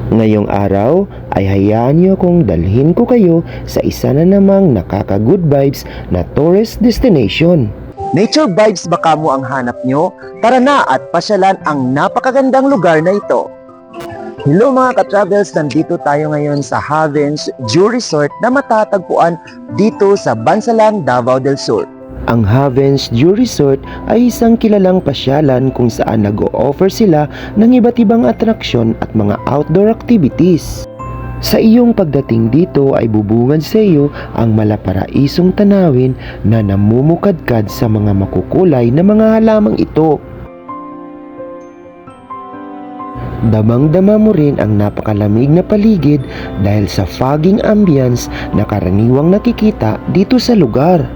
Ngayong araw ay hayaan niyo kong dalhin ko kayo sa isa na namang nakaka-good vibes na tourist destination. Nature vibes baka mo ang hanap nyo? Tara na at pasyalan ang napakagandang lugar na ito. Hello mga ka-travels, nandito tayo ngayon sa Havens Dew Resort na matatagpuan dito sa Bansalan, Davao del Sur. Ang Havens Dew Resort ay isang kilalang pasyalan kung saan nag-o-offer sila ng iba't ibang atraksyon at mga outdoor activities. Sa iyong pagdating dito ay bubungad sa iyo ang malaparaisong tanawin na namumukadkad sa mga makukulay na mga halamang ito. Damang-dama mo rin ang napakalamig na paligid dahil sa fogging ambience na karaniwang nakikita dito sa lugar.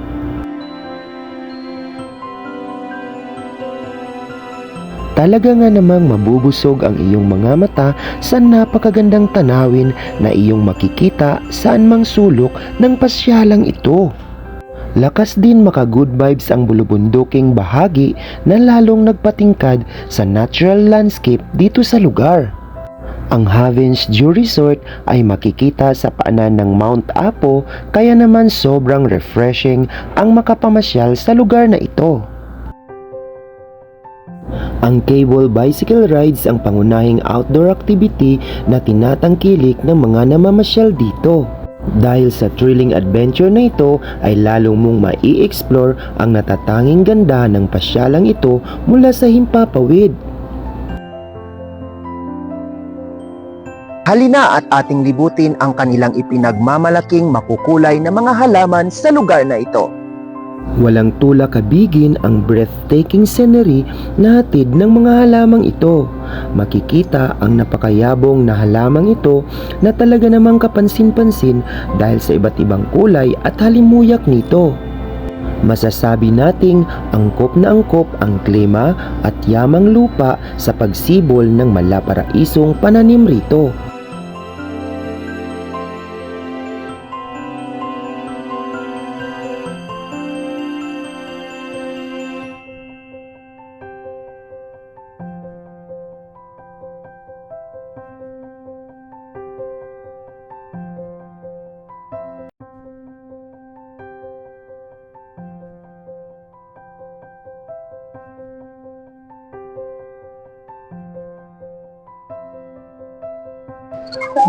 Talaga nga namang mabubusog ang iyong mga mata sa napakagandang tanawin na iyong makikita saan mang sulok ng pasyalang ito. Lakas din maka-good vibes ang bulubunduking bahagi na lalong nagpatingkad sa natural landscape dito sa lugar. Ang Havens Dew Resort ay makikita sa paanan ng Mount Apo kaya naman sobrang refreshing ang makapamasyal sa lugar na ito. Ang cable bicycle rides ang pangunahing outdoor activity na tinatangkilik ng mga namamasyal dito. Dahil sa thrilling adventure na ito ay lalong mong mai-explore ang natatanging ganda ng pasyalang ito mula sa himpapawid. Halina at ating libutin ang kanilang ipinagmamalaking makukulay na mga halaman sa lugar na ito. Walang tulak kabigin ang breathtaking scenery na hatid ng mga halamang ito. Makikita ang napakayabong na halamang ito na talaga namang kapansin-pansin dahil sa iba't ibang kulay at halimuyak nito. Masasabi nating angkop na angkop ang klima at yamang lupa sa pagsibol ng malaparaisong pananim rito.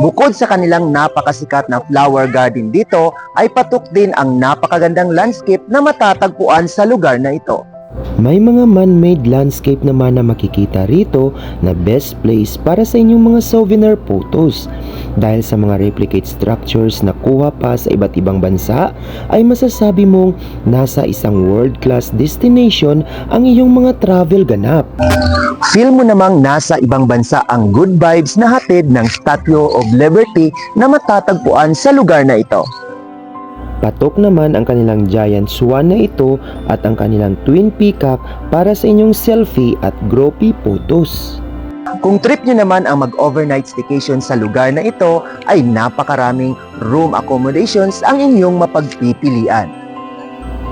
Bukod sa kanilang napakasikat na flower garden dito, ay patok din ang napakagandang landscape na matatagpuan sa lugar na ito. May mga man-made landscape naman na makikita rito na best place para sa inyong mga souvenir photos. Dahil sa mga replicate structures na kuha pa sa iba't ibang bansa, ay masasabi mong nasa isang world-class destination ang iyong mga travel ganap. Feel mo namang nasa ibang bansa ang good vibes na hatid ng Statue of Liberty na matatagpuan sa lugar na ito. Patok naman ang kanilang giant swan na ito at ang kanilang twin peacock para sa inyong selfie at gropey photos. Kung trip nyo naman ang mag-overnight staycation sa lugar na ito, ay napakaraming room accommodations ang inyong mapagpipilian.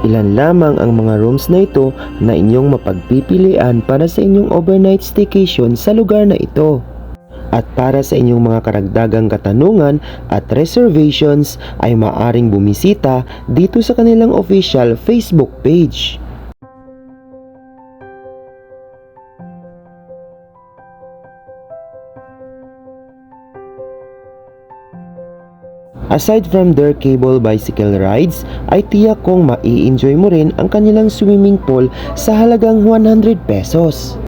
Ilan lamang ang mga rooms na ito na inyong mapagpipilian para sa inyong overnight staycation sa lugar na ito. At para sa inyong mga karagdagang katanungan at reservations ay maaring bumisita dito sa kanilang official Facebook page. Aside from their cable bicycle rides, ay tiyak kong mai-enjoy mo rin ang kanilang swimming pool sa halagang 100 pesos.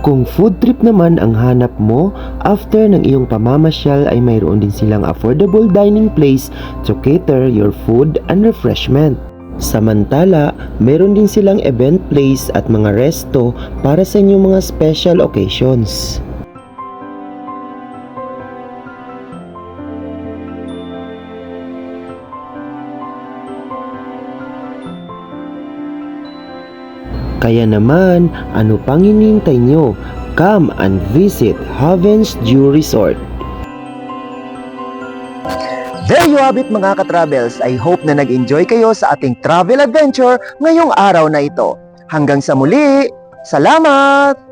Kung food trip naman ang hanap mo, after ng iyong pamamasyal ay mayroon din silang affordable dining place to cater your food and refreshment. Samantala, meron din silang event place at mga resto para sa inyong mga special occasions. Kaya naman, ano pang hinihintay nyo? Come and visit Havens Dew Resort. There you Wabit mga ka-travels, I hope na nag-enjoy kayo sa ating travel adventure ngayong araw na ito. Hanggang sa muli, salamat!